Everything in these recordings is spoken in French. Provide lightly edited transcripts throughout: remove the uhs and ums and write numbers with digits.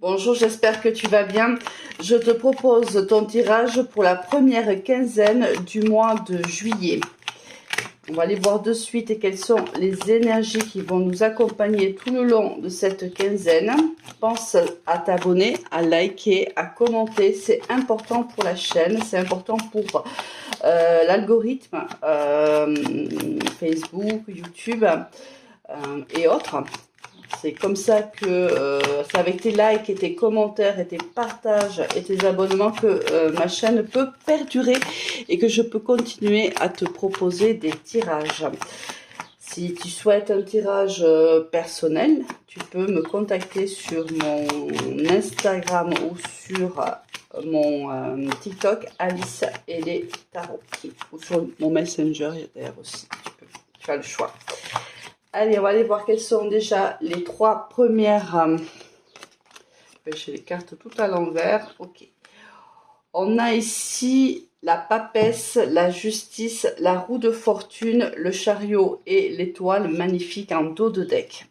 Bonjour, j'espère que tu vas bien. Je te propose ton tirage pour la première quinzaine du mois de juillet. On va aller voir de suite quelles sont les énergies qui vont nous accompagner tout le long de cette quinzaine. Pense à t'abonner, à liker, à commenter. C'est important pour la chaîne, c'est important pour l'algorithme Facebook, YouTube et autres. C'est comme ça que c'est avec tes likes et tes commentaires et tes partages et tes abonnements que ma chaîne peut perdurer et que je peux continuer à te proposer des tirages. Si tu souhaites un tirage personnel, tu peux me contacter sur mon Instagram ou sur mon TikTok, Alice et les Tarot, ou sur mon Messenger d'ailleurs aussi. Tu as le choix. Allez, on va aller voir quelles sont déjà les trois premières. J'ai les cartes tout à l'envers. Ok. On a ici la papesse, la justice, la roue de fortune, le chariot et l'étoile magnifique en dos de deck.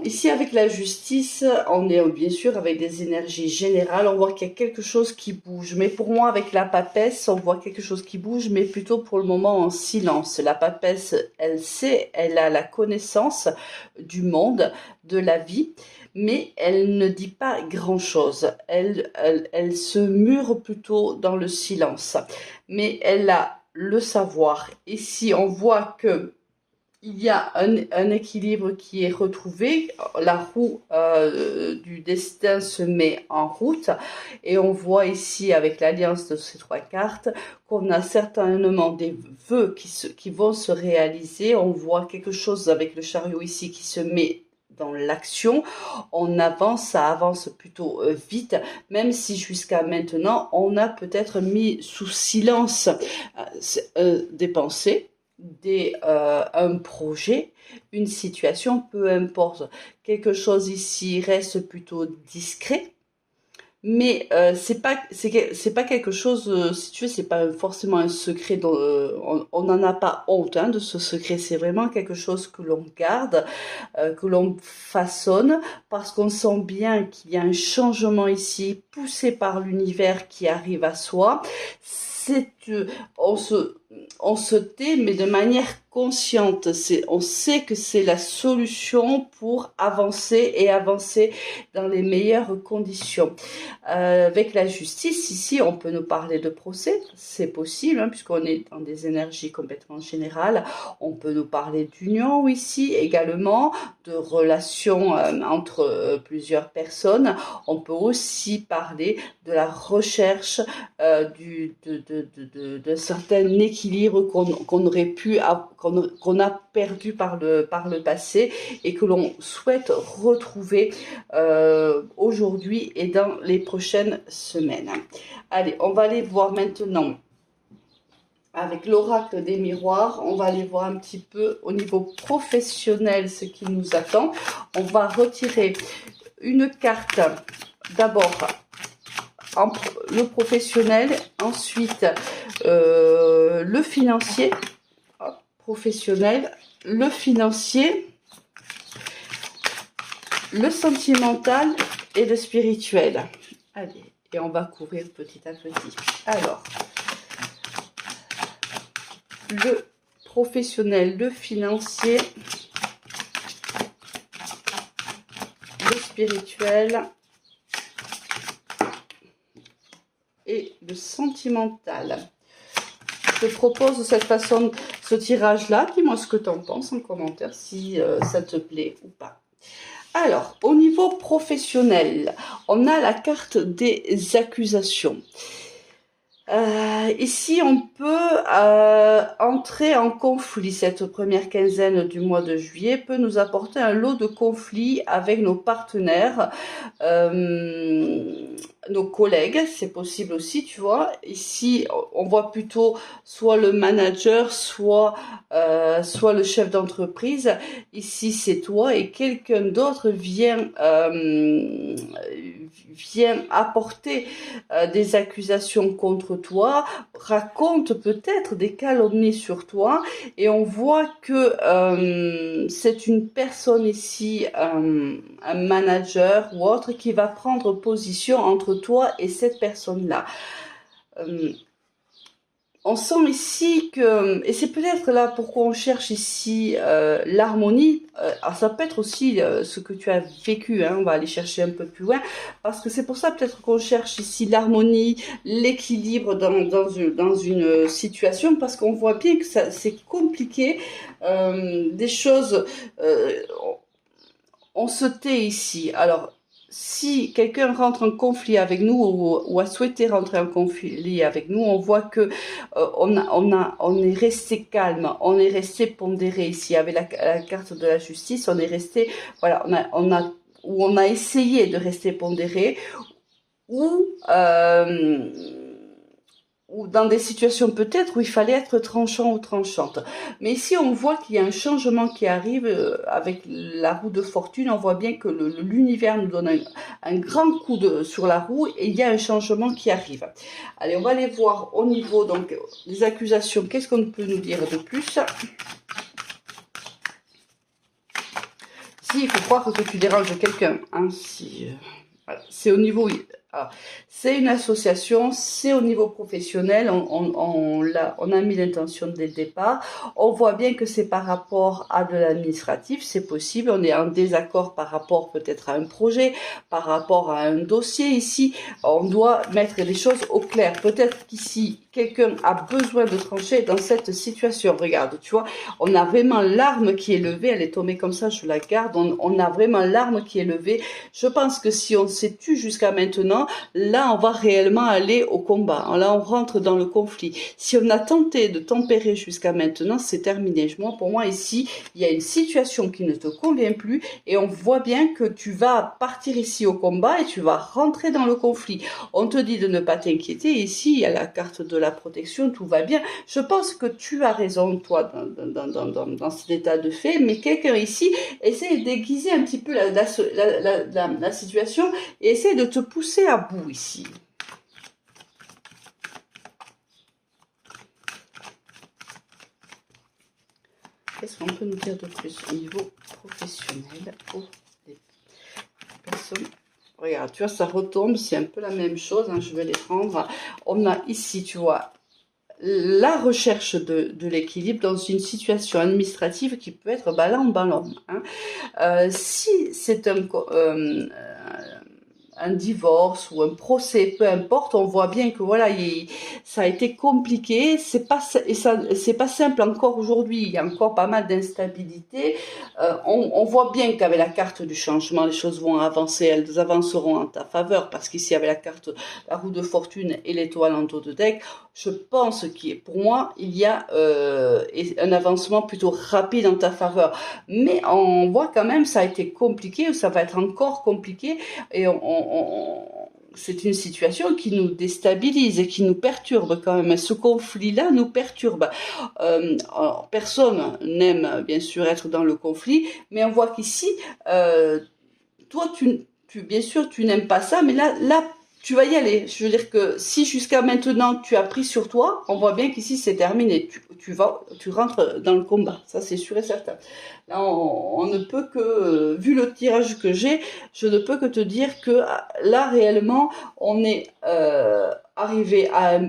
Ici, avec la justice, on est bien sûr avec des énergies générales. On voit qu'il y a quelque chose qui bouge. Mais pour moi, avec la papesse, on voit quelque chose qui bouge, mais plutôt pour le moment en silence. La papesse, elle sait, elle a la connaissance du monde, de la vie, mais elle ne dit pas grand-chose. Elle se mure plutôt dans le silence. Mais elle a le savoir. Ici, on voit que il y a un équilibre qui est retrouvé, la roue du destin se met en route et on voit ici avec l'alliance de ces trois cartes qu'on a certainement des vœux qui vont se réaliser. On voit quelque chose avec le chariot ici qui se met dans l'action, on avance, ça avance plutôt vite, même si jusqu'à maintenant on a peut-être mis sous silence des pensées, un projet, une situation, peu importe. Quelque chose ici reste plutôt discret, mais c'est pas quelque chose, si tu veux, c'est pas forcément un secret dont on n'en a pas honte de ce secret. C'est vraiment quelque chose que l'on garde, que l'on façonne, parce qu'on sent bien qu'il y a un changement ici poussé par l'univers qui arrive à soi. On se tait, mais de manière consciente. On sait que c'est la solution pour avancer et avancer dans les meilleures conditions. Avec la justice, ici, on peut nous parler de procès. C'est possible, puisqu'on est dans des énergies complètement générales. On peut nous parler d'union ici également, de relations entre plusieurs personnes. On peut aussi parler de la recherche d'un certain équilibre qu'on aurait pu, qu'on a perdu par le passé et que l'on souhaite retrouver aujourd'hui et dans les prochaines semaines. Allez, on va aller voir maintenant avec l'oracle des miroirs. On va aller voir un petit peu au niveau professionnel ce qui nous attend. On va retirer une carte d'abord le professionnel, ensuite le financier, professionnel, le financier, le sentimental et le spirituel. Allez, et on va couvrir petit à petit. Alors, le professionnel, le financier, le spirituel et le sentimental. Je te propose de cette façon ce tirage-là. Dis-moi ce que tu en penses en commentaire, si ça te plaît ou pas. Alors, au niveau professionnel, on a la carte des accusations. Ici, on peut entrer en conflit. Cette première quinzaine du mois de juillet peut nous apporter un lot de conflits avec nos partenaires, nos collègues, c'est possible aussi, tu vois. Ici, on voit plutôt soit le manager, soit le chef d'entreprise. Ici, c'est toi et quelqu'un d'autre vient vient apporter des accusations contre toi, raconte peut-être des calomnies sur toi, et on voit que c'est une personne ici, un manager ou autre, qui va prendre position entre toi et cette personne-là. On sent ici que, et c'est peut-être là pourquoi on cherche ici l'harmonie, ça peut être aussi ce que tu as vécu, hein, on va aller chercher un peu plus loin, parce que c'est pour ça peut-être qu'on cherche ici l'harmonie, l'équilibre dans une situation, parce qu'on voit bien que c'est compliqué, des choses, on se tait ici. Alors, si quelqu'un rentre en conflit avec nous ou a souhaité rentrer en conflit avec nous, on voit que on est resté calme, on est resté pondéré ici. Avec la carte de la justice, on est resté, voilà, on a essayé de rester pondéré, ou dans des situations peut-être où il fallait être tranchant ou tranchante. Mais ici, on voit qu'il y a un changement qui arrive avec la roue de fortune. On voit bien que l'univers nous donne un grand coup sur la roue, et il y a un changement qui arrive. Allez, on va aller voir au niveau donc des accusations. Qu'est-ce qu'on peut nous dire de plus? Si, il faut croire que tu déranges quelqu'un. Hein, si, voilà. C'est au niveau... c'est une association, c'est au niveau professionnel, on a mis l'intention dès le départ. On voit bien que c'est par rapport à de l'administratif, c'est possible. On est en désaccord par rapport peut-être à un projet, par rapport à un dossier ici. On doit mettre les choses au clair. Peut-être qu'ici, quelqu'un a besoin de trancher dans cette situation. Regarde, tu vois, on a vraiment l'arme qui est levée, elle est tombée comme ça, je la garde. On a vraiment l'arme qui est levée. Je pense que si on s'est tu jusqu'à maintenant, là, on va réellement aller au combat. Là, on rentre dans le conflit. Si on a tenté de tempérer jusqu'à maintenant, c'est terminé. Pour moi, ici, il y a une situation qui ne te convient plus, et on voit bien que tu vas partir ici au combat et tu vas rentrer dans le conflit. On te dit de ne pas t'inquiéter. Ici, il y a la carte de la protection, tout va bien. Je pense que tu as raison, toi, dans cet état de fait, mais quelqu'un ici essaie de déguiser un petit peu la situation et essaie de te pousser à bout ici. Qu'est-ce qu'on peut nous dire de plus au niveau professionnel pour les personnes? Regarde, tu vois, ça retombe, c'est un peu la même chose, hein, je vais les prendre. On a ici, tu vois, la recherche de l'équilibre dans une situation administrative qui peut être ballon. Hein. Si c'est un divorce ou un procès, peu importe, on voit bien que voilà, ça a été compliqué, c'est pas simple encore aujourd'hui, il y a encore pas mal d'instabilité. On voit bien qu'avec la carte du changement, les choses vont avancer, elles avanceront en ta faveur, parce qu'ici avec la roue de fortune et l'étoile en dos de deck, je pense pour moi, il y a un avancement plutôt rapide en ta faveur. Mais on voit quand même, ça a été compliqué, ça va être encore compliqué, et c'est une situation qui nous déstabilise et qui nous perturbe quand même. Ce conflit-là nous perturbe. Alors, personne n'aime bien sûr être dans le conflit, mais on voit qu'ici, toi, bien sûr, tu n'aimes pas ça, mais là, tu vas y aller. Je veux dire que si jusqu'à maintenant tu as pris sur toi, on voit bien qu'ici c'est terminé. Tu rentres dans le combat. Ça, c'est sûr et certain. Là, on ne peut que, vu le tirage que j'ai, je ne peux que te dire que là, réellement, on est arrivé à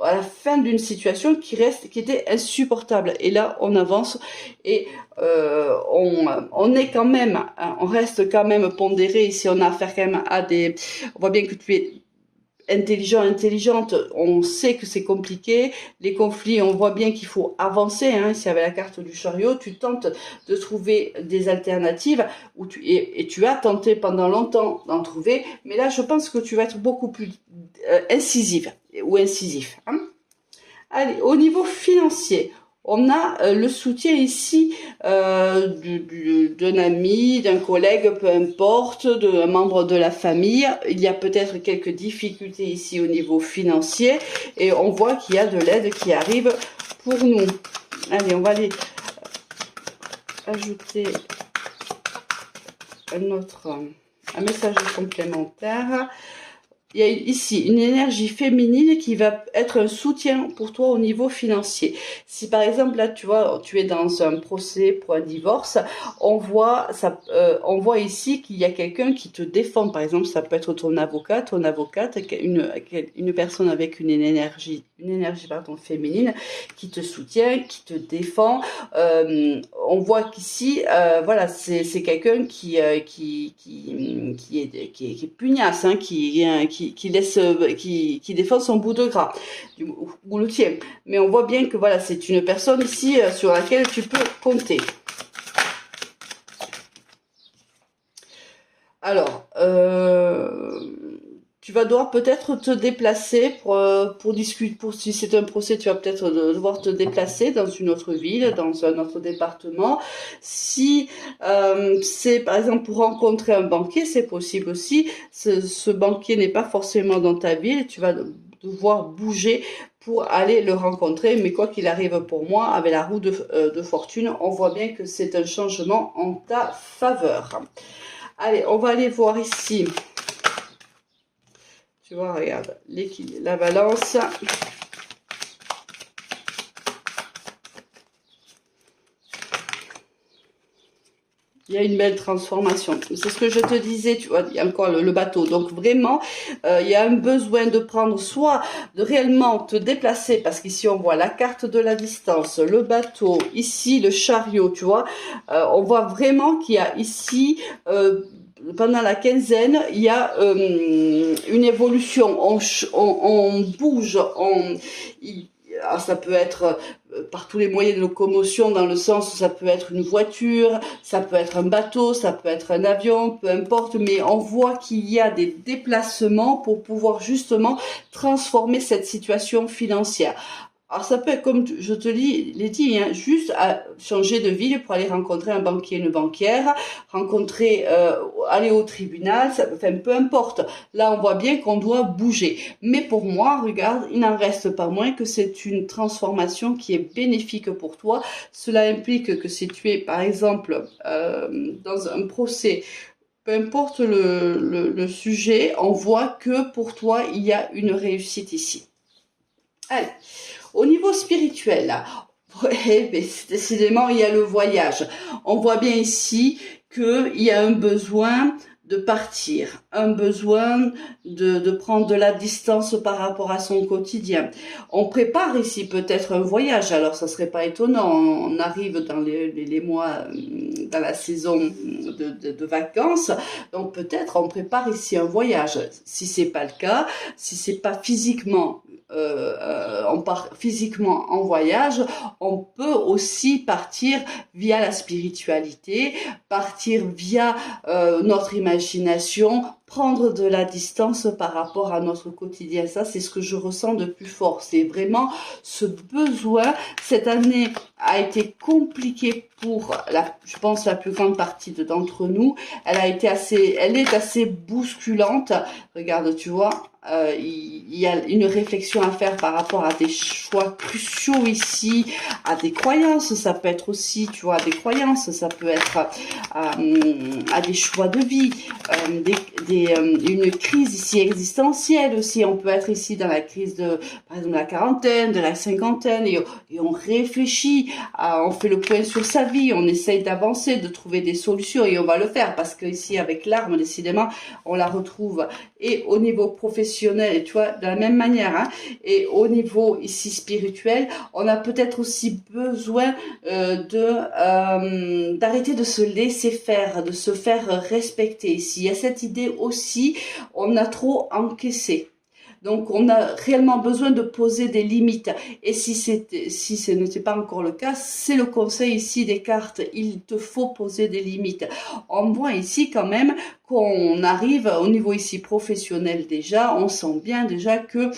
la fin d'une situation qui était insupportable. Et là, on avance et on est quand même, on reste quand même pondéré. Ici, on a affaire quand même on voit bien que tu es intelligente, on sait que c'est compliqué, les conflits, on voit bien qu'il faut avancer, hein. Ici avec la carte du chariot, tu tentes de trouver des alternatives, et tu as tenté pendant longtemps d'en trouver, mais là je pense que tu vas être beaucoup plus incisive ou incisif, hein. Allez, au niveau financier, on a le soutien ici d'un ami, d'un collègue, peu importe, d'un membre de la famille. Il y a peut-être quelques difficultés ici au niveau financier, et on voit qu'il y a de l'aide qui arrive pour nous. Allez, on va aller ajouter un autre Un message complémentaire. Il y a ici une énergie féminine qui va être un soutien pour toi au niveau financier. Si par exemple là tu vois tu es dans un procès pour un divorce, on voit ici qu'il y a quelqu'un qui te défend. Par exemple, ça peut être ton avocate, une personne avec une énergie pardon féminine qui te soutient, qui te défend. On voit qu'ici voilà c'est quelqu'un qui est pugnace, hein, qui défend son bout de gras ou le tien. Mais on voit bien que voilà, c'est une personne ici sur laquelle tu peux compter. Alors, tu vas devoir peut-être te déplacer pour discuter. Si c'est un procès, tu vas peut-être devoir te déplacer dans une autre ville, dans un autre département. Si c'est par exemple pour rencontrer un banquier, c'est possible aussi. Ce banquier n'est pas forcément dans ta ville. Tu vas devoir bouger pour aller le rencontrer. Mais quoi qu'il arrive pour moi, avec la roue de fortune, on voit bien que c'est un changement en ta faveur. Allez, on va aller voir ici. Tu vois, regarde, la balance. Il y a une belle transformation. C'est ce que je te disais, tu vois, il y a encore le bateau. Donc vraiment, il y a un besoin de prendre soit de réellement te déplacer, parce qu'ici on voit la carte de la distance, le bateau, ici le chariot, tu vois. On voit vraiment qu'il y a ici... pendant la quinzaine, il y a une évolution, on bouge, alors ça peut être par tous les moyens de locomotion, dans le sens où ça peut être une voiture, ça peut être un bateau, ça peut être un avion, peu importe, mais on voit qu'il y a des déplacements pour pouvoir justement transformer cette situation financière. Alors ça peut être, comme je te l'ai dit, hein, juste à changer de ville pour aller rencontrer un banquier, une banquière, aller au tribunal, enfin peu importe. Là on voit bien qu'on doit bouger. Mais pour moi, regarde, il n'en reste pas moins que c'est une transformation qui est bénéfique pour toi. Cela implique que si tu es par exemple dans un procès, peu importe le sujet, on voit que pour toi il y a une réussite ici. Allez. Au niveau spirituel, là, ouais, décidément, il y a le voyage. On voit bien ici qu'il y a un besoin de partir, un besoin de prendre de la distance par rapport à son quotidien. On prépare ici peut-être un voyage, alors ça serait pas étonnant, on arrive dans les mois, dans la saison de vacances, donc peut-être on prépare ici un voyage. Si c'est pas le cas, si c'est pas physiquement on part physiquement en voyage, on peut aussi partir via la spiritualité, partir via notre imagination, prendre de la distance par rapport à notre quotidien. Ça, c'est ce que je ressens de plus fort. C'est vraiment ce besoin. Cette année a été compliquée pour je pense, la plus grande partie d'entre nous. Elle est assez bousculante. Regarde, tu vois, il y a une réflexion à faire par rapport à des choix cruciaux ici, à des croyances. Ça peut être aussi, tu vois, des croyances. Ça peut être à des choix de vie, une crise ici existentielle aussi. On peut être ici dans la crise par exemple, de la quarantaine, de la cinquantaine, et on réfléchit, on fait le point sur sa vie, on essaye d'avancer, de trouver des solutions, et on va le faire, parce que ici, avec l'arme, décidément, on la retrouve. Et au niveau professionnel, tu vois, de la même manière, hein, et au niveau ici spirituel, on a peut-être aussi besoin d'arrêter de se laisser faire, de se faire respecter. Ici, il y a cette idée aussi, on a trop encaissé. Donc, on a réellement besoin de poser des limites. Et si ce n'était pas encore le cas, c'est le conseil ici des cartes. Il te faut poser des limites. On voit ici quand même qu'on arrive au niveau ici professionnel déjà. On sent bien déjà que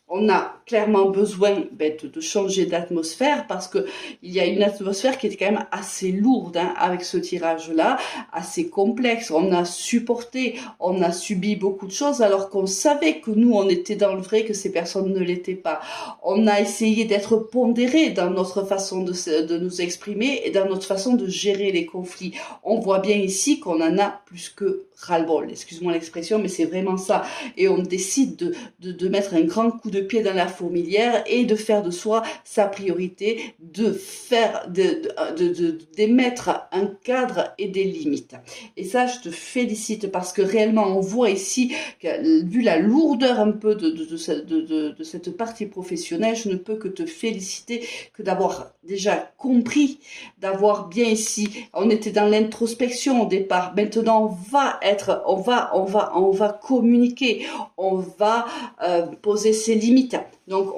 on a clairement besoin de changer d'atmosphère parce que il y a une atmosphère qui était quand même assez lourde avec ce tirage-là, assez complexe. On a supporté, on a subi beaucoup de choses alors qu'on savait que nous, on était dans le vrai, que ces personnes ne l'étaient pas. On a essayé d'être pondéré dans notre façon de nous exprimer et dans notre façon de gérer les conflits. On voit bien ici qu'on en a plus que ras-le-bol, excuse-moi l'expression, mais c'est vraiment ça. Et on décide de mettre un grand coup de pied dans la fourmilière et de faire de soi sa priorité, d'émettre un cadre et des limites. Et ça, je te félicite parce que réellement, on voit ici que, vu la lourdeur un peu de cette partie professionnelle, je ne peux que te féliciter que d'avoir déjà compris, d'avoir bien ici, on était dans l'introspection au départ, maintenant on va communiquer, on va poser ses limites. Donc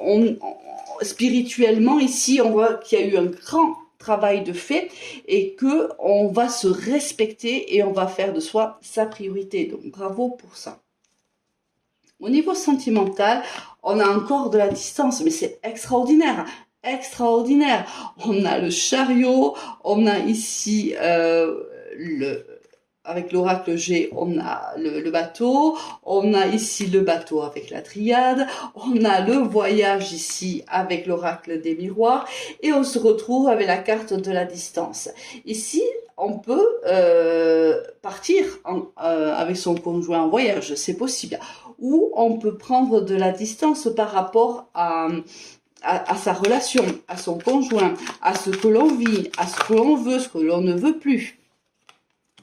spirituellement ici, on voit qu'il y a eu un grand travail de fait et que on va se respecter et on va faire de soi sa priorité. Donc bravo pour ça. Au niveau sentimental, on a encore de la distance, mais c'est extraordinaire. Extraordinaire. On a le chariot, on a ici avec l'oracle G, on a le bateau, on a ici le bateau avec la triade, on a le voyage ici avec l'oracle des miroirs, et on se retrouve avec la carte de la distance. Ici, on peut partir avec son conjoint en voyage, c'est possible. Ou on peut prendre de la distance par rapport à sa relation, à son conjoint, à ce que l'on vit, à ce que l'on veut, ce que l'on ne veut plus.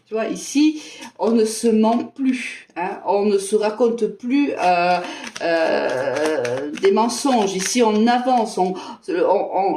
Tu vois, ici, on ne se ment plus, on ne se raconte plus des mensonges. Ici, on avance, on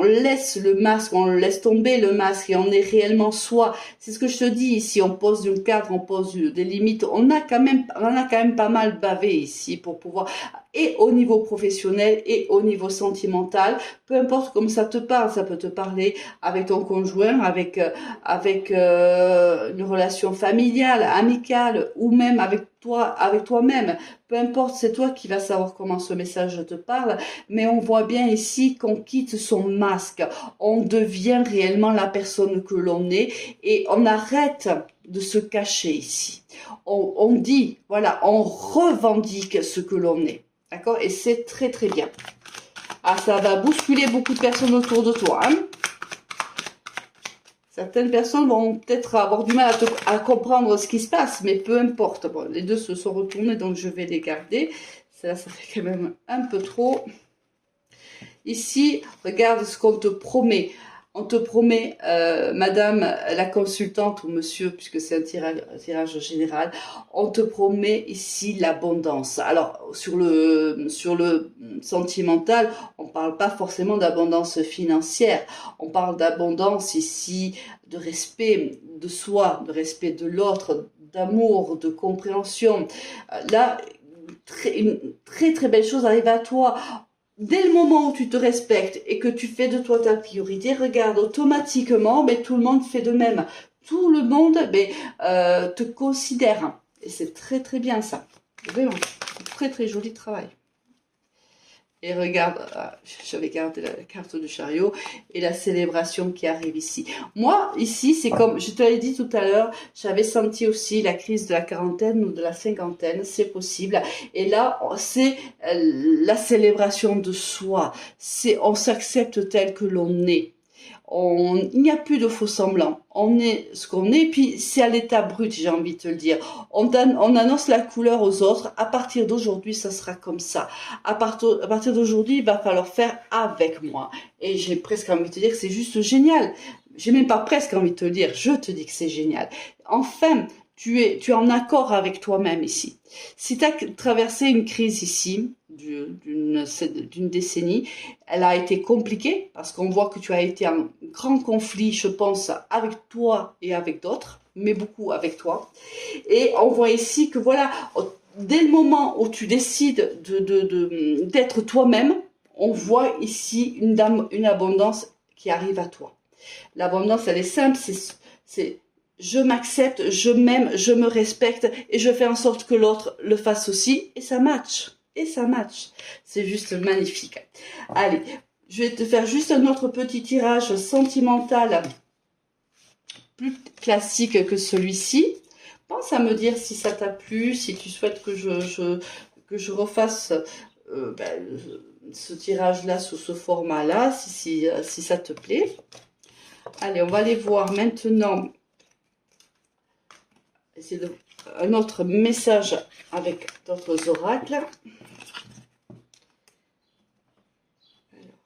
laisse le masque, on laisse tomber le masque et on est réellement soi. C'est ce que je te dis ici, on pose un cadre, on pose des limites. On en a quand même pas mal bavé ici pour pouvoir, et au niveau professionnel et au niveau sentimental, peu importe comme ça te parle, ça peut te parler avec ton conjoint, avec une relation familiale, amicale ou même avec toi-même. Peu importe, c'est toi qui vas savoir comment ce message te parle, mais on voit bien ici qu'on quitte son masque, on devient réellement la personne que l'on est et on arrête de se cacher ici. On dit, voilà, on revendique ce que l'on est. D'accord? Et c'est très très bien. Ah, ça va bousculer beaucoup de personnes autour de toi. Certaines personnes vont peut-être avoir du mal à comprendre ce qui se passe, mais peu importe. Bon, les deux se sont retournés, donc je vais les garder. Ça fait quand même un peu trop. Ici, regarde ce qu'on te promet. On te promet, madame la consultante ou monsieur, puisque c'est un tirage général, on te promet ici l'abondance. Alors, sur le sentimental, on ne parle pas forcément d'abondance financière. On parle d'abondance ici, de respect de soi, de respect de l'autre, d'amour, de compréhension. Là, une très très belle chose arrive à toi. Dès le moment où tu te respectes et que tu fais de toi ta priorité, regarde, automatiquement, tout le monde fait de même. Tout le monde te considère. Et c'est très très bien ça. Vraiment, très très joli travail. Et regarde, j'avais gardé la carte du chariot et la célébration qui arrive ici. Moi, ici, c'est comme, je te l'ai dit tout à l'heure, j'avais senti aussi la crise de la quarantaine ou de la cinquantaine, c'est possible. Et là, c'est la célébration de soi. On s'accepte tel que l'on est. Il n'y a plus de faux semblants. On est ce qu'on est, puis c'est à l'état brut, j'ai envie de te le dire. On annonce la couleur aux autres. À partir d'aujourd'hui, ça sera comme ça. À partir d'aujourd'hui, il va falloir faire avec moi. Et j'ai presque envie de te dire que c'est juste génial. J'ai même pas presque envie de te le dire. Je te dis que c'est génial. Enfin, tu es en accord avec toi-même ici. Si tu as traversé une crise ici, d'une décennie, elle a été compliquée parce qu'on voit que tu as été en grand conflit, je pense, avec toi et avec d'autres, mais beaucoup avec toi. Et on voit ici que voilà, dès le moment où tu décides d'être toi-même, on voit ici une abondance qui arrive à toi. L'abondance, elle est simple, c'est je m'accepte, je m'aime, je me respecte et je fais en sorte que l'autre le fasse aussi et ça match. et ça match. C'est juste magnifique. Allez, je vais te faire juste un autre petit tirage sentimental plus classique que celui-ci. Pense à me dire si ça t'a plu, si tu souhaites que je refasse ce tirage-là sous ce format-là, si ça te plaît. Allez, on va aller voir maintenant un autre message avec d'autres oracles. Alors,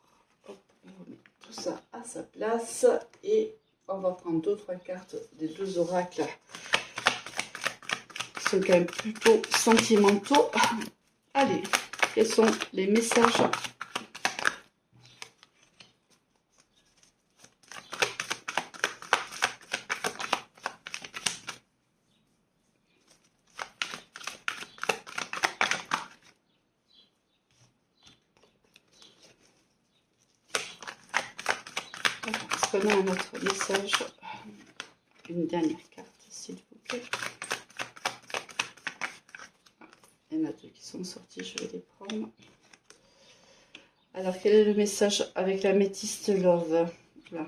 hop, on remet tout ça à sa place et on va prendre 2-3 cartes des deux oracles qui sont quand même plutôt sentimentaux. Allez, quels sont les messages ? Est-ce qu'on a un autre message? Une dernière carte, s'il vous plaît. Il y en a deux qui sont sortis, je vais les prendre. Alors, quel est le message avec la métiste Love? Là.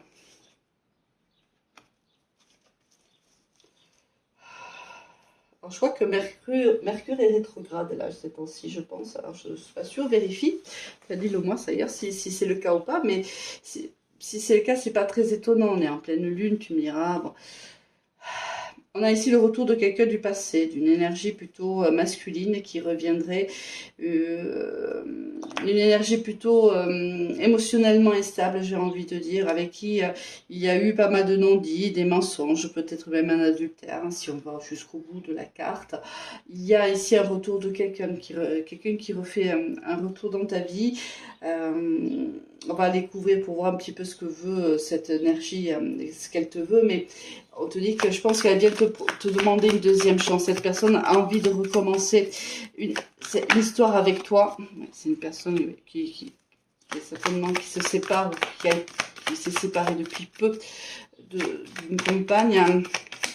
Alors, je crois que Mercure est rétrograde là, ces temps-ci, je pense. Alors, je ne suis pas sûre, vérifie. Dis-le moi, d'ailleurs, si c'est le cas ou pas. Mais si c'est le cas, c'est pas très étonnant. On est en pleine lune, tu me diras. Bon. On a ici le retour de quelqu'un du passé, d'une énergie plutôt masculine qui reviendrait, une énergie plutôt émotionnellement instable, j'ai envie de dire, avec qui il y a eu pas mal de non-dits, des mensonges, peut-être même un adultère, hein, si on va jusqu'au bout de la carte. Il y a ici un retour de quelqu'un qui refait un retour dans ta vie. On va découvrir pour voir un petit peu ce que veut cette énergie, ce qu'elle te veut, mais on te dit que je pense qu'elle vient te demander une deuxième chance. Cette personne a envie de recommencer une histoire avec toi. C'est une personne qui certainement qui se sépare, qui s'est séparée depuis peu d'une compagne,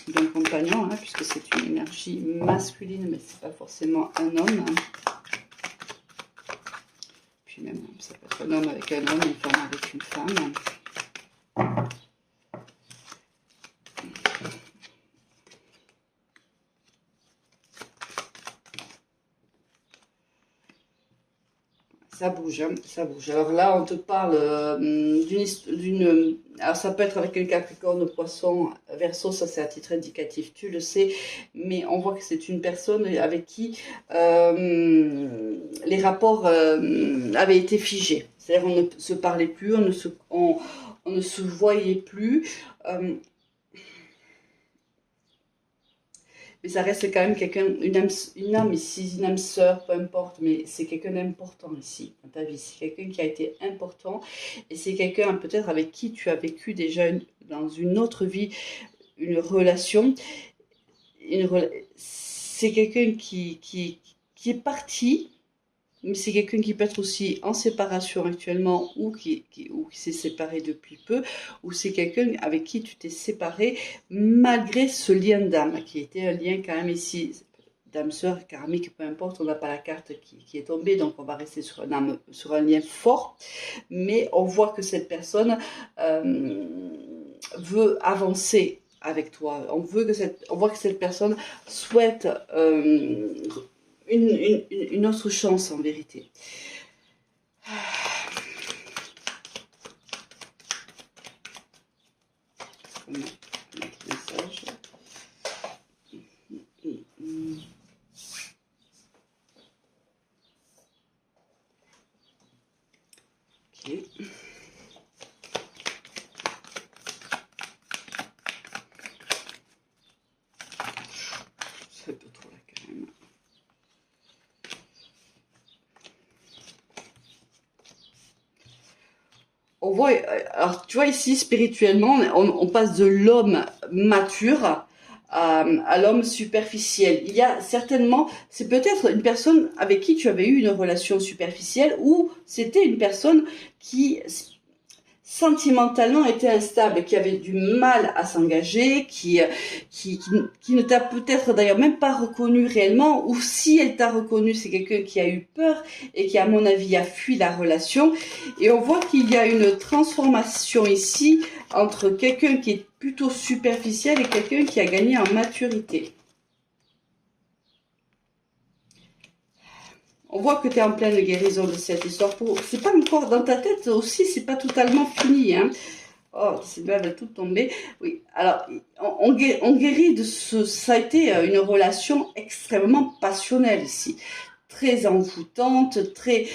d'un compagnon, hein, puisque c'est une énergie masculine, mais c'est pas forcément un homme. Hein. Puis même, ça peut être un homme avec un homme, une femme avec une femme. Ça bouge, hein, ça bouge. Alors là, on te parle d'une... Alors ça peut être avec un Capricorne, Poisson, Verseau, ça c'est à titre indicatif, tu le sais. Mais on voit que c'est une personne avec qui les rapports avaient été figés. C'est-à-dire on ne se parlait plus, on ne se voyait plus. Mais ça reste quand même quelqu'un, une âme ici, une âme sœur, peu importe, mais c'est quelqu'un d'important ici dans ta vie. C'est quelqu'un qui a été important et c'est quelqu'un peut-être avec qui tu as vécu déjà dans une autre vie une relation. C'est quelqu'un qui est parti, mais c'est quelqu'un qui peut être aussi en séparation actuellement ou qui s'est séparé depuis peu, ou c'est quelqu'un avec qui tu t'es séparé malgré ce lien d'âme, qui était un lien quand même ici, d'âme sœur, karmique, peu importe, on n'a pas la carte qui est tombée, donc on va rester sur un lien fort, mais on voit que cette personne veut avancer avec toi, on voit que cette personne souhaite une autre chance en vérité. Ok. C'est un peu trop là quand même. On voit, alors tu vois ici spirituellement, on passe de l'homme mature à l'homme superficiel. Il y a certainement, c'est peut-être une personne avec qui tu avais eu une relation superficielle ou c'était une personne qui, sentimentalement était instable, qui avait du mal à s'engager, qui ne t'a peut-être d'ailleurs même pas reconnu réellement, ou si elle t'a reconnu, c'est quelqu'un qui a eu peur et qui, à mon avis, a fui la relation. Et on voit qu'il y a une transformation ici entre quelqu'un qui est plutôt superficiel et quelqu'un qui a gagné en maturité. On voit que tu es en pleine guérison de cette histoire. C'est pas encore dans ta tête aussi, c'est pas totalement fini, hein. Oh, c'est bien, elle va tout tomber. Oui, alors, on guérit de ce... Ça a été une relation extrêmement passionnelle ici. Très envoûtante, très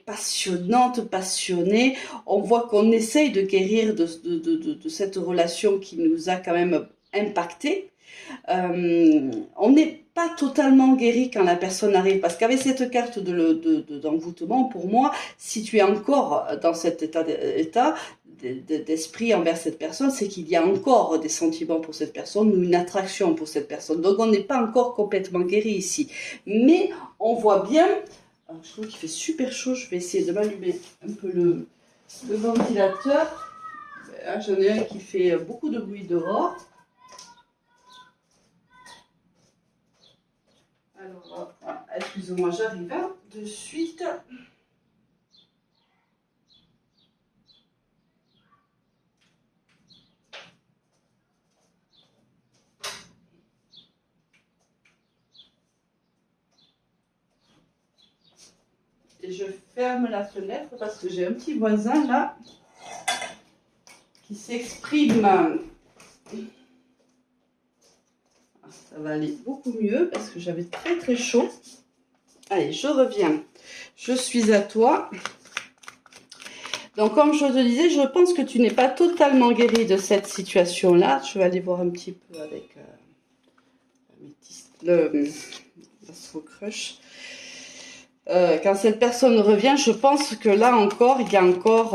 passionnante, passionnée. On voit qu'on essaye de guérir de cette relation qui nous a quand même impacté. On n'est pas totalement guéri quand la personne arrive, parce qu'avec cette carte d'envoûtement, pour moi, si tu es encore dans cet état d'esprit envers cette personne, c'est qu'il y a encore des sentiments pour cette personne ou une attraction pour cette personne. Donc on n'est pas encore complètement guéri ici. Mais on voit bien, alors je trouve qu'il fait super chaud, je vais essayer de m'allumer un peu le ventilateur. J'en ai un qui fait beaucoup de bruit dehors. Alors, excusez-moi, j'arrive de suite. Et je ferme la fenêtre parce que j'ai un petit voisin là qui s'exprime. Ça va aller beaucoup mieux parce que j'avais très chaud. Allez, je reviens. Je suis à toi. Donc, comme je te disais, je pense que tu n'es pas totalement guéri de cette situation-là. Je vais aller voir un petit peu avec la Soul Crush. Quand cette personne revient, je pense que là encore, il y a encore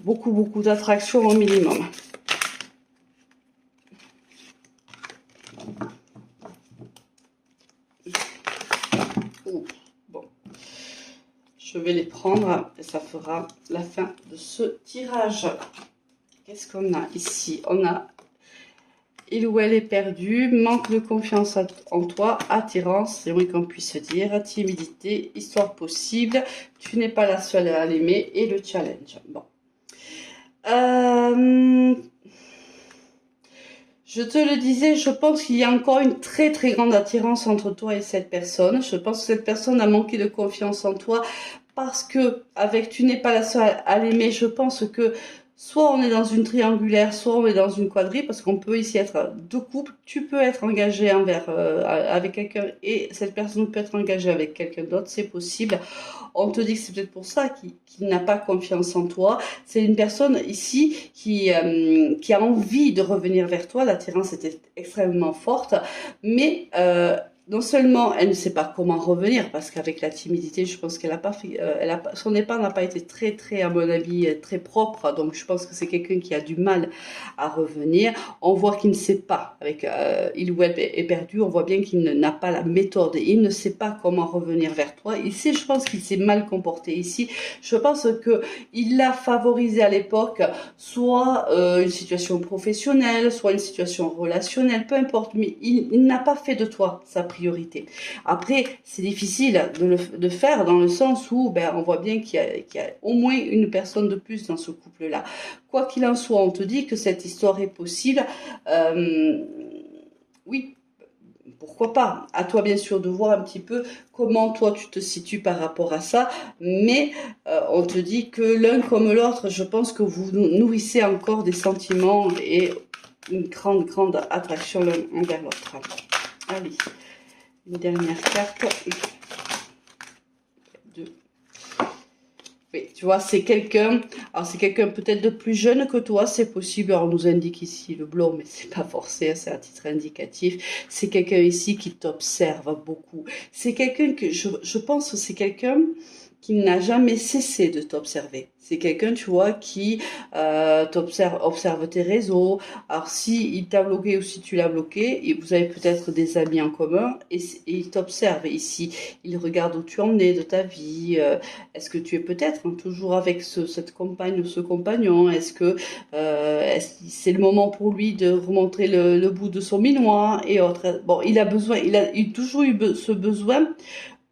beaucoup d'attraction au minimum. Bon, je vais les prendre et ça fera la fin de ce tirage. Qu'est-ce qu'on a ici? On a il ou elle est perdu, manque de confiance en toi, attirance, c'est oui qu'on puisse dire, timidité, histoire possible, tu n'es pas la seule à l'aimer et le challenge. Bon. Je te le disais, je pense qu'il y a encore une très grande attirance entre toi et cette personne. Je pense que cette personne a manqué de confiance en toi parce que avec tu n'es pas la seule à l'aimer, je pense que soit on est dans une triangulaire, soit on est dans une quadrille, parce qu'on peut ici être deux couples. Tu peux être engagé avec quelqu'un et cette personne peut être engagée avec quelqu'un d'autre, c'est possible. On te dit que c'est peut-être pour ça qu'il n'a pas confiance en toi. C'est une personne ici qui a envie de revenir vers toi. L'attirance était extrêmement forte, mais non seulement elle ne sait pas comment revenir, parce qu'avec la timidité, je pense qu'elle a pas fait, son départ n'a pas été très, à mon avis, très propre. Donc je pense que c'est quelqu'un qui a du mal à revenir. On voit qu'il ne sait pas, avec il ou elle est perdu, on voit bien qu'il n'a pas la méthode. Il ne sait pas comment revenir vers toi. Ici, je pense qu'il s'est mal comporté ici. Je pense que il l'a favorisé à l'époque, soit une situation professionnelle, soit une situation relationnelle, peu importe, mais il n'a pas fait de toi sa priorité. Après, c'est difficile de faire dans le sens où on voit bien qu'il y a au moins une personne de plus dans ce couple-là. Quoi qu'il en soit, on te dit que cette histoire est possible. Oui, pourquoi pas? À toi bien sûr de voir un petit peu comment toi tu te situes par rapport à ça, mais on te dit que l'un comme l'autre, je pense que vous nourrissez encore des sentiments et une grande attraction l'un envers l'autre. Allez, une dernière carte. Oui, tu vois, c'est quelqu'un, alors c'est quelqu'un peut-être de plus jeune que toi, c'est possible, alors on nous indique ici le blond, mais c'est pas forcé, c'est à titre indicatif, c'est quelqu'un ici qui t'observe beaucoup, c'est quelqu'un que, je pense que c'est quelqu'un qui n'a jamais cessé de t'observer. C'est quelqu'un, tu vois, qui observe tes réseaux. Alors, si il t'a bloqué ou si tu l'as bloqué, et vous avez peut-être des amis en commun, et il t'observe ici. Il regarde où tu en es de ta vie. Est-ce que tu es peut-être toujours avec cette compagne ou ce compagnon? Est-ce que c'est le moment pour lui de remontrer le bout de son minois et autres? Bon, il a toujours eu ce besoin,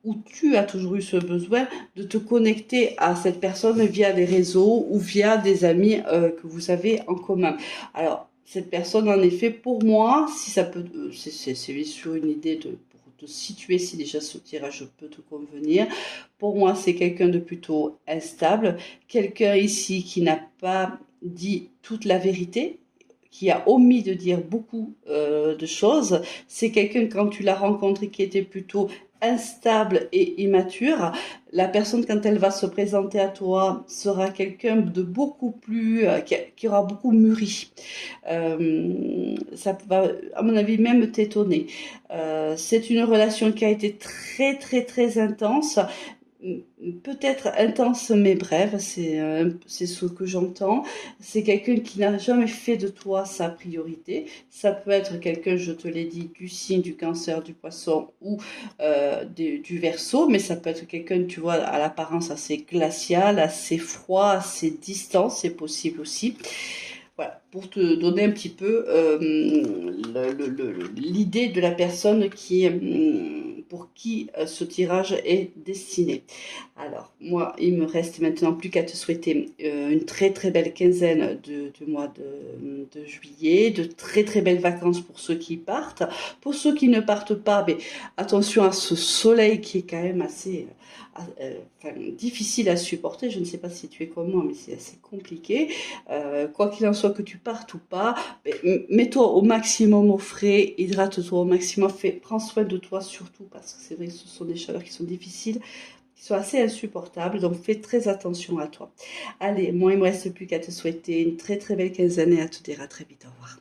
où tu as toujours eu ce besoin de te connecter à cette personne via des réseaux ou via des amis que vous avez en commun. Alors, cette personne, en effet, pour moi, si ça peut, c'est bien sûr une idée pour te situer si déjà ce tirage peut te convenir. Pour moi, c'est quelqu'un de plutôt instable, quelqu'un ici qui n'a pas dit toute la vérité, qui a omis de dire beaucoup de choses. C'est quelqu'un, quand tu l'as rencontré, qui était plutôt instable et immature. La personne, quand elle va se présenter à toi, sera quelqu'un de beaucoup plus, qui aura beaucoup mûri. Ça va, à mon avis, même t'étonner. C'est une relation qui a été très, très, très intense. Peut-être intense mais brève, c'est ce que j'entends. C'est quelqu'un qui n'a jamais fait de toi sa priorité. Ça peut être quelqu'un, je te l'ai dit, du signe, du Cancer, du Poisson ou du Verseau, mais ça peut être quelqu'un, tu vois, à l'apparence assez glaciale, assez froid, assez distant, c'est possible aussi. Voilà, pour te donner un petit peu l'idée de la personne pour qui ce tirage est destiné. Alors, moi, il me reste maintenant plus qu'à te souhaiter une très très belle quinzaine du mois de juillet, de très très belles vacances pour ceux qui partent. Pour ceux qui ne partent pas, mais attention à ce soleil qui est quand même assez difficile à supporter. Je ne sais pas si tu es comme moi, mais c'est assez compliqué. Quoi qu'il en soit, que tu partes ou pas, mets-toi au maximum au frais, hydrate-toi au maximum, prends soin de toi surtout, parce que c'est vrai que ce sont des chaleurs qui sont difficiles, qui sont assez insupportables, donc fais très attention à toi. Allez, moi il me reste plus qu'à te souhaiter une très très belle quinzaine et à te dire à très vite, au revoir.